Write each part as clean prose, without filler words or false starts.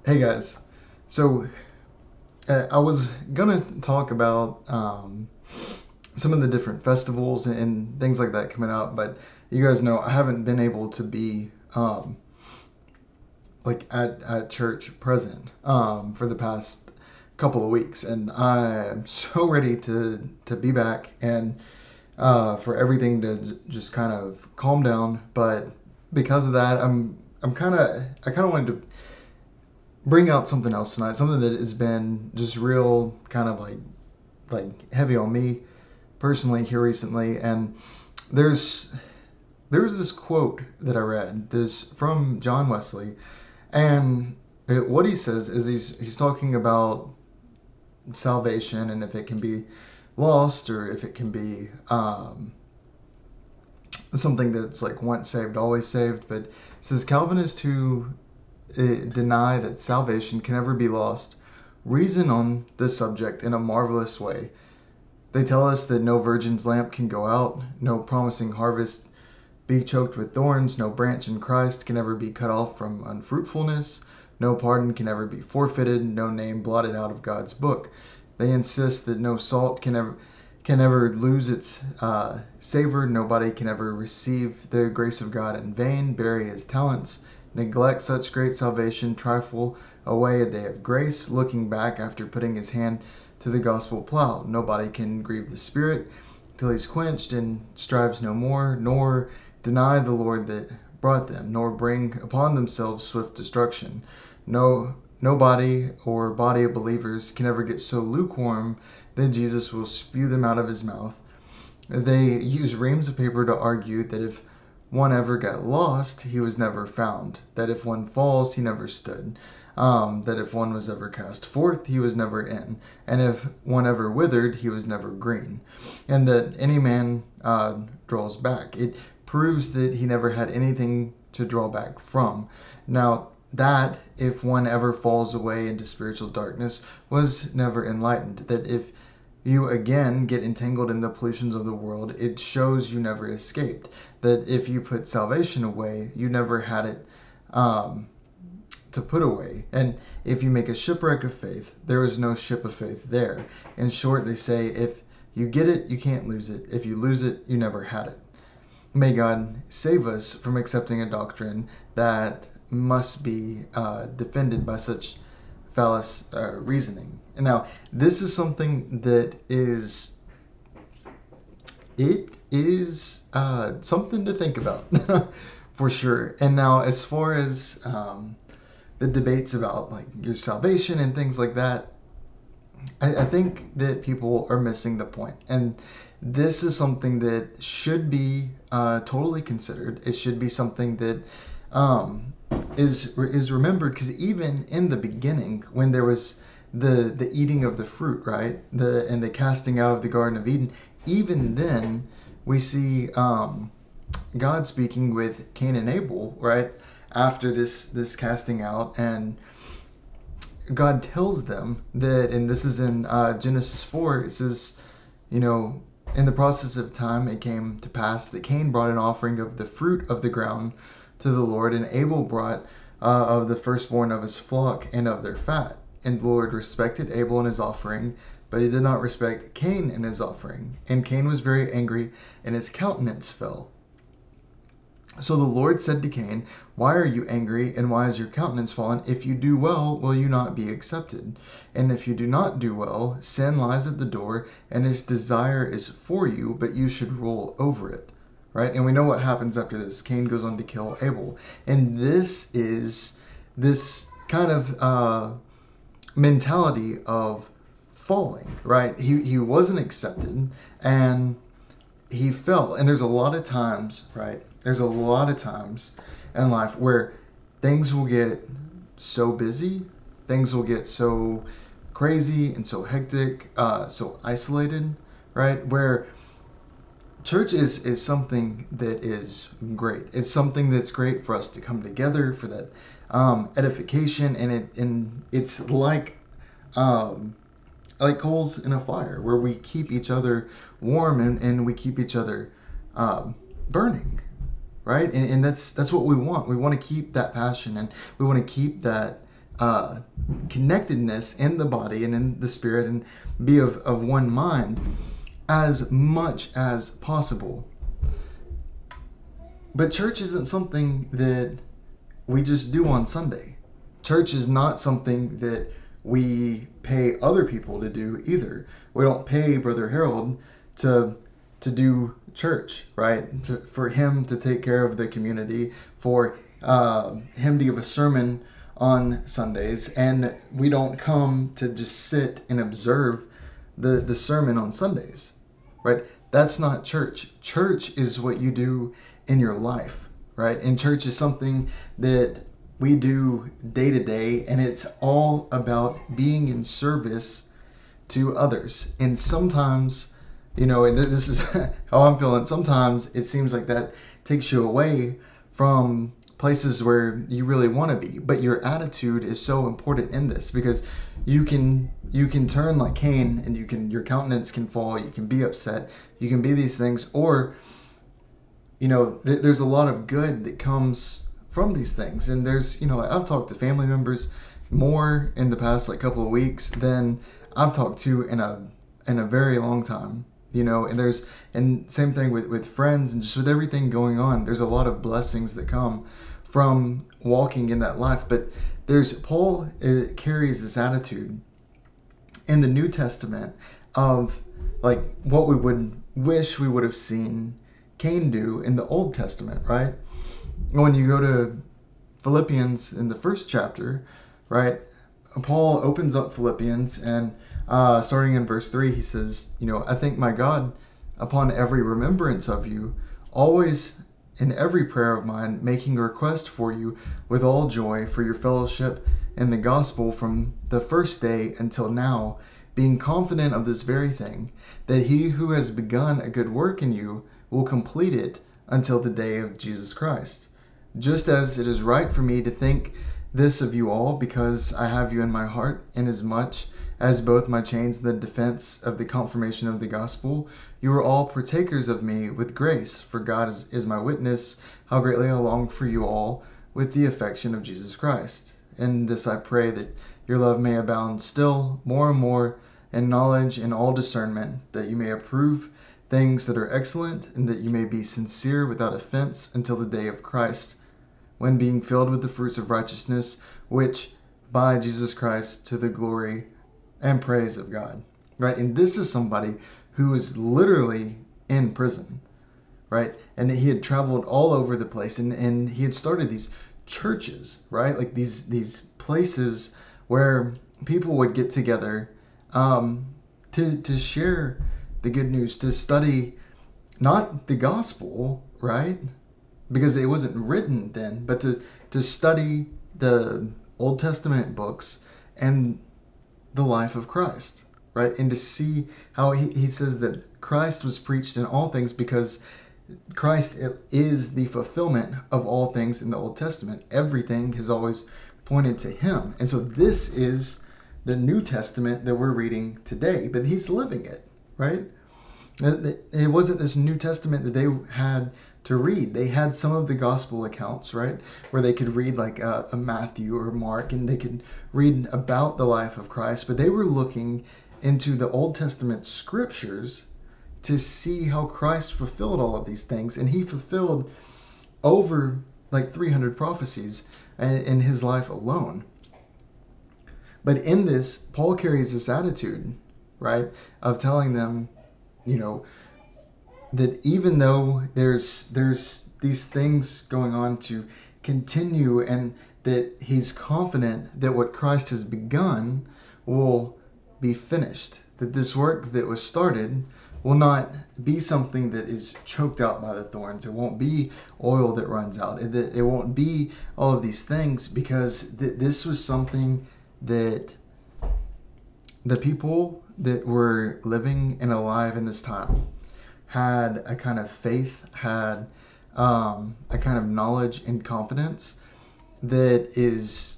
Hey guys, so I was gonna talk about some of the different festivals and things like that coming up, but you guys know I haven't been able to be like at church present for the past couple of weeks, and I'm so ready to be back and for everything to just kind of calm down. But because of that, I kind of wanted to bring out something else tonight, something that has been just real kind of like heavy on me personally here recently. And there's there was this quote that I read, this from John Wesley, and what he says is he's talking about salvation and if it can be lost or if it can be something that's like once saved always saved. But it says Calvinists who deny that salvation can ever be lost reason on this subject in a marvelous way. They tell us that no virgin's lamp can go out, no promising harvest be choked with thorns, no branch in Christ can ever be cut off from unfruitfulness, no pardon can ever be forfeited, no name blotted out of God's book. They insist that no salt can ever lose its savor, nobody can ever receive the grace of God in vain, bury his talents, neglect such great salvation, trifle away a day of grace, looking back after putting his hand to the gospel plow. Nobody can grieve the Spirit till he's quenched and strives no more, nor deny the Lord that brought them, nor bring upon themselves swift destruction. Nobody or body of believers can ever get so lukewarm that Jesus will spew them out of his mouth. They use reams of paper to argue that if one ever got lost, he was never found, that if one falls, he never stood, that if one was ever cast forth, he was never in, and if one ever withered, he was never green, and that any man draws back. It proves that he never had anything to draw back from. Now, that if one ever falls away into spiritual darkness was never enlightened, that if you again get entangled in the pollutions of the world, it shows you never escaped. That if you put salvation away, you never had it to put away. And if you make a shipwreck of faith, there is no ship of faith there. In short, they say if you get it, you can't lose it. If you lose it, you never had it. May God save us from accepting a doctrine that must be defended by such fallacious reasoning. And now, this is something that is something to think about for sure. And now, as far as the debates about like your salvation and things like that, I think that people are missing the point. And this is something that should be totally considered. It should be something that is remembered, because even in the beginning, when there was the eating of the fruit, right, and the casting out of the Garden of Eden, even then we see God speaking with Cain and Abel, right, after this casting out, and God tells them that, and this is in Genesis 4, it says, in the process of time it came to pass that Cain brought an offering of the fruit of the ground to the Lord, and Abel brought of the firstborn of his flock and of their fat. And the Lord respected Abel and his offering, but he did not respect Cain and his offering. And Cain was very angry, and his countenance fell. So the Lord said to Cain, "Why are you angry, and why is your countenance fallen? If you do well, will you not be accepted? And if you do not do well, sin lies at the door, and its desire is for you, but you should rule over it." Right? And we know what happens after this. Cain goes on to kill Abel. And this is this kind of mentality of falling, right? He wasn't accepted, and he fell. And there's a lot of times, right? There's a lot of times in life where things will get so busy, things will get so crazy and so hectic, so isolated, right? Where church is something that is great. It's something that's great for us to come together for that edification, and it's like coals in a fire, where we keep each other warm, and we keep each other burning, right? And that's what we want. We want to keep that passion, and we want to keep that uh, connectedness in the body and in the spirit, and be of one mind as much as possible. But church isn't something that we just do on Sunday. Church is not something that we pay other people to do either. We don't pay Brother Harold to do church, right? For him to take care of the community, for him to give a sermon on Sundays, and we don't come to just sit and observe the sermon on Sundays, right? That's not church. Church is what you do in your life, right? And church is something that we do day to day, and it's all about being in service to others. And sometimes, and this is how I'm feeling, sometimes it seems like that takes you away from places where you really want to be. But your attitude is so important in this, because you can turn like Cain, and your countenance can fall, you can be upset, you can be these things, or there's a lot of good that comes from these things. And there's, I've talked to family members more in the past couple of weeks than I've talked to in a very long time, and same thing with friends, and just with everything going on. There's a lot of blessings that come from walking in that life. But Paul carries this attitude in the New Testament of what we would wish we would have seen Cain do in the Old Testament, right? When you go to Philippians in the first chapter, right, Paul opens up Philippians, and starting in verse 3, he says, I thank my God upon every remembrance of you, always in every prayer of mine, making a request for you with all joy for your fellowship in the gospel from the first day until now, being confident of this very thing, that he who has begun a good work in you will complete it until the day of Jesus Christ. Just as it is right for me to think this of you all, because I have you in my heart, inasmuch as both my chains and the defense of the confirmation of the gospel, you are all partakers of me with grace, for God is my witness, how greatly I long for you all with the affection of Jesus Christ. In this I pray, that your love may abound still more and more in knowledge and all discernment, that you may approve things that are excellent, and that you may be sincere without offense until the day of Christ, when being filled with the fruits of righteousness, which by Jesus Christ to the glory and praise of God. Right? And this is somebody who is literally in prison, right? And he had traveled all over the place, and he had started these churches, right? Like these places where people would get together to share the good news, to study not the gospel, right? Because it wasn't written then, but to study the Old Testament books and the life of Christ, right? And to see how he says that Christ was preached in all things, because Christ is the fulfillment of all things in the Old Testament. Everything has always pointed to him. And so this is the New Testament that we're reading today, but he's living it, right? It wasn't this New Testament that they had to read. They had some of the gospel accounts, right, where they could read a Matthew or Mark, and they could read about the life of Christ, but they were looking into the Old Testament scriptures to see how Christ fulfilled all of these things. And he fulfilled over 300 prophecies in his life alone. But in this, Paul carries this attitude, right, of telling them, that even though there's these things going on to continue, and that he's confident that what Christ has begun will be finished, that this work that was started will not be something that is choked out by the thorns. It won't be oil that runs out. It won't be all of these things, because this was something that the people that were living and alive in this time had a kind of faith, had a kind of knowledge and confidence that is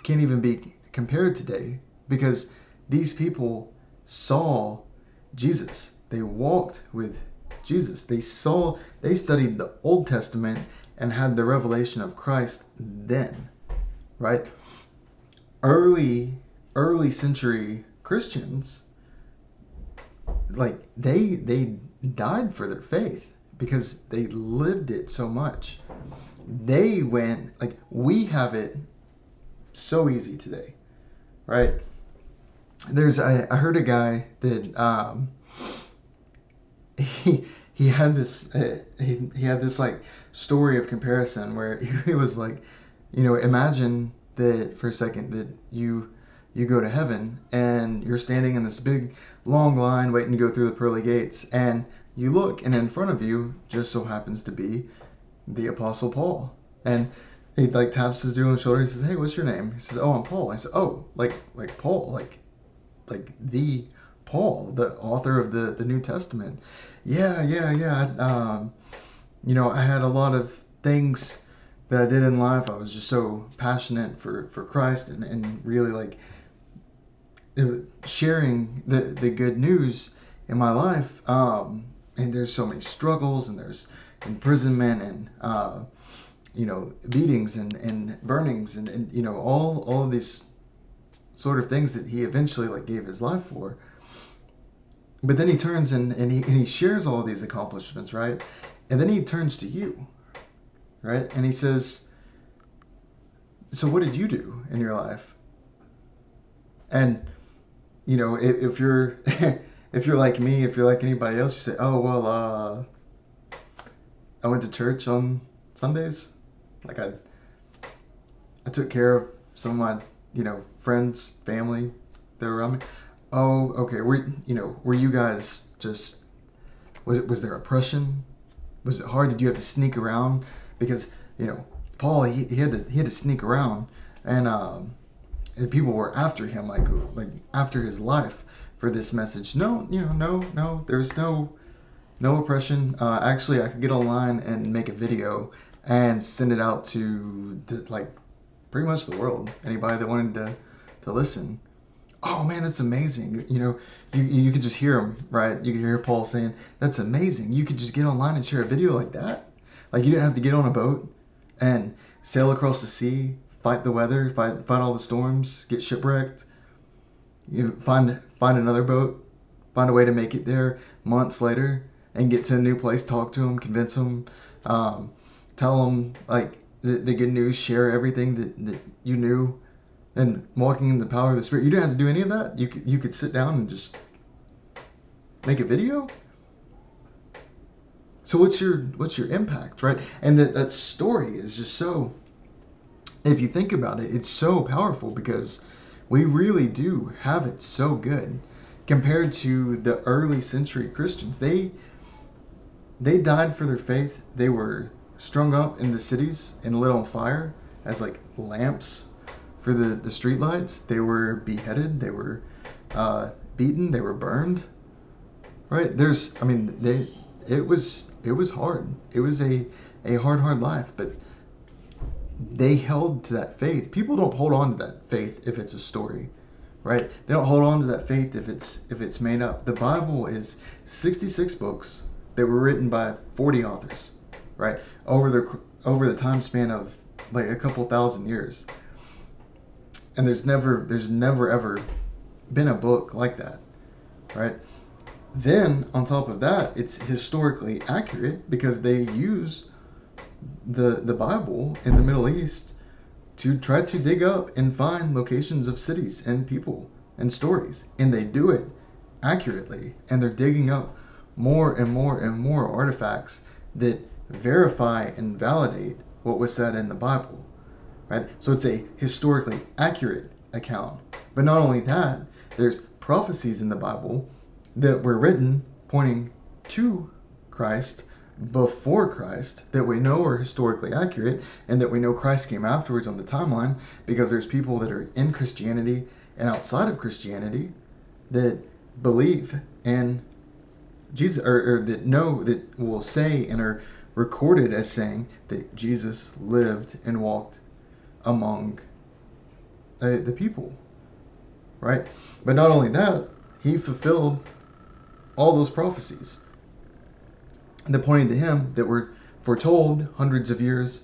can't even be compared today, because these people saw Jesus. They walked with Jesus. They studied the Old Testament and had the revelation of Christ then, right? Early century Christians, like they died for their faith because they lived it so much. They went, like, we have it so easy today, right? I heard a guy that he had this he had this like story of comparison where he was like, imagine that for a second that you go to heaven and you're standing in this big long line waiting to go through the pearly gates, and you look and in front of you just so happens to be the Apostle Paul, and he like taps his dude on the shoulder. He says, "Hey, what's your name?" He says, "Oh, I'm Paul." I said, "Oh, like Paul, like the Paul, the author of the New Testament." Yeah. I had a lot of things that I did in life. I was just so passionate for Christ and really like sharing the good news in my life. And there's so many struggles, and there's imprisonment, and beatings and burnings, and all of these sort of things that he eventually like gave his life for. But then he turns and he shares all of these accomplishments, right? And then he turns to you, right? And he says, "So what did you do in your life?" And if you're if you're like me, if you're like anybody else, you say, "Oh, well, I went to church on Sundays. Like I took care of some of my, friends, family that were around me." Oh, okay. Were you guys just, was there oppression? Was it hard? Did you have to sneak around? Because, Paul, he had to sneak around, and people were after him, like after his life for this message. No, no, there's no oppression. Actually, I could get online and make a video and send it out to like pretty much the world. Anybody that wanted to listen. Oh man, that's amazing. You could just hear him, right? You could hear Paul saying, "That's amazing. You could just get online and share a video like that. Like you didn't have to get on a boat and sail across the sea, fight the weather, fight all the storms, get shipwrecked. You find another boat, find a way to make it there months later, and get to a new place, talk to them, convince them, tell them like the good news, share everything that you knew, and walking in the power of the Spirit. You didn't have to do any of that. You could sit down and just make a video. So what's your impact, right? And that story is just so, if you think about it, it's so powerful because we really do have it so good compared to the early century Christians. They died for their faith. They were strung up in the cities and lit on fire as like lamps for the street lights. They were beheaded. They were beaten. They were burned. Right? It was hard. It was a hard life, but they held to that faith. People don't hold on to that faith if it's a story, right? They don't hold on to that faith if it's made up. The Bible is 66 books that were written by 40 authors, right? Over the time span of like a couple thousand years. And there's never ever been a book like that, right? Then on top of that, it's historically accurate because they use the Bible in the Middle East to try to dig up and find locations of cities and people and stories, and they do it accurately, and they're digging up more and more and more artifacts that verify and validate what was said in the Bible, right? So it's a historically accurate account. But not only that, there's prophecies in the Bible that were written pointing to Christ before Christ that we know are historically accurate, and that we know Christ came afterwards on the timeline, because there's people that are in Christianity and outside of Christianity that believe in Jesus, or that will say and are recorded as saying that Jesus lived and walked among the people, right? But not only that, he fulfilled all those prophecies that pointed to him, that were foretold hundreds of years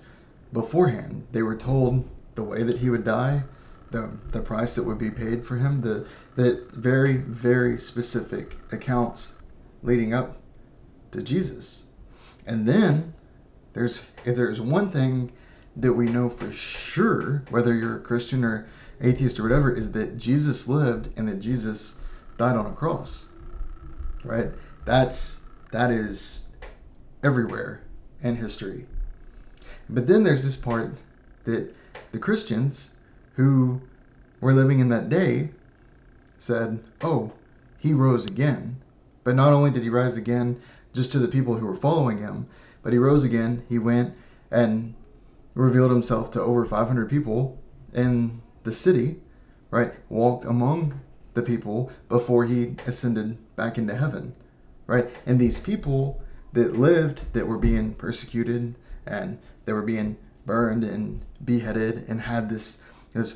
beforehand. They were told the way that he would die, the price that would be paid for him, the very, very specific accounts leading up to Jesus. And then if there's one thing that we know for sure, whether you're a Christian or atheist or whatever, is that Jesus lived and that Jesus died on a cross. Right? That is everywhere in history. But then there's this part that the Christians who were living in that day said, oh, he rose again. But not only did he rise again just to the people who were following him, but he rose again. He went and revealed himself to over 500 people in the city, right? Walked among the people before he ascended back into heaven, right? And these people that lived, that were being persecuted and they were being burned and beheaded and had this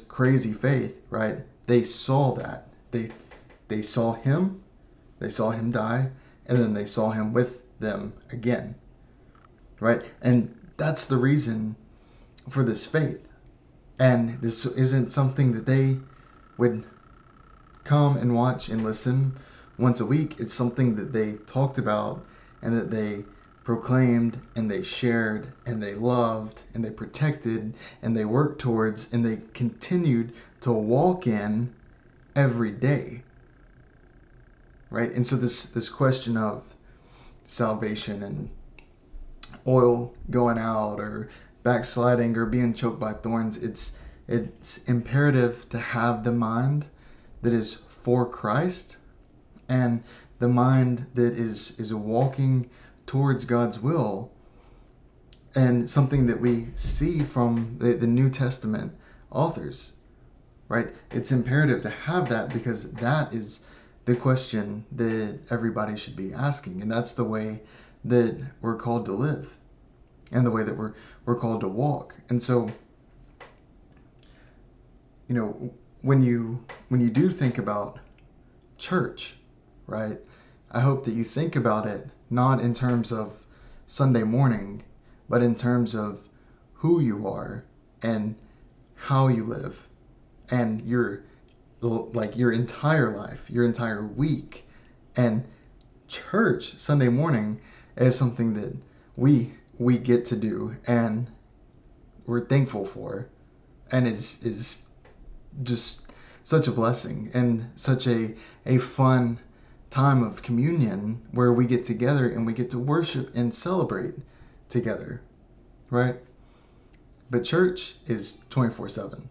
crazy faith, right? They saw that. They saw him die, and then they saw him with them again, right? And that's the reason for this faith. And this isn't something that they would come and watch and listen once a week. It's something that they talked about and that they proclaimed and they shared and they loved and they protected and they worked towards and they continued to walk in every day, right? And so this question of salvation and oil going out or backsliding or being choked by thorns, it's imperative to have the mind that is for Christ and the mind that is walking towards God's will, and something that we see from the New Testament authors, right? It's imperative to have that because that is the question that everybody should be asking, and that's the way that we're called to live and the way that we're called to walk. And so, you know, when you do think about church, right, I hope that you think about it not in terms of Sunday morning, but in terms of who you are and how you live and your entire life, your entire week. And church Sunday morning is something that we get to do and we're thankful for, and is just such a blessing and such a fun time of communion where we get together and we get to worship and celebrate together, right? But church is 24/7.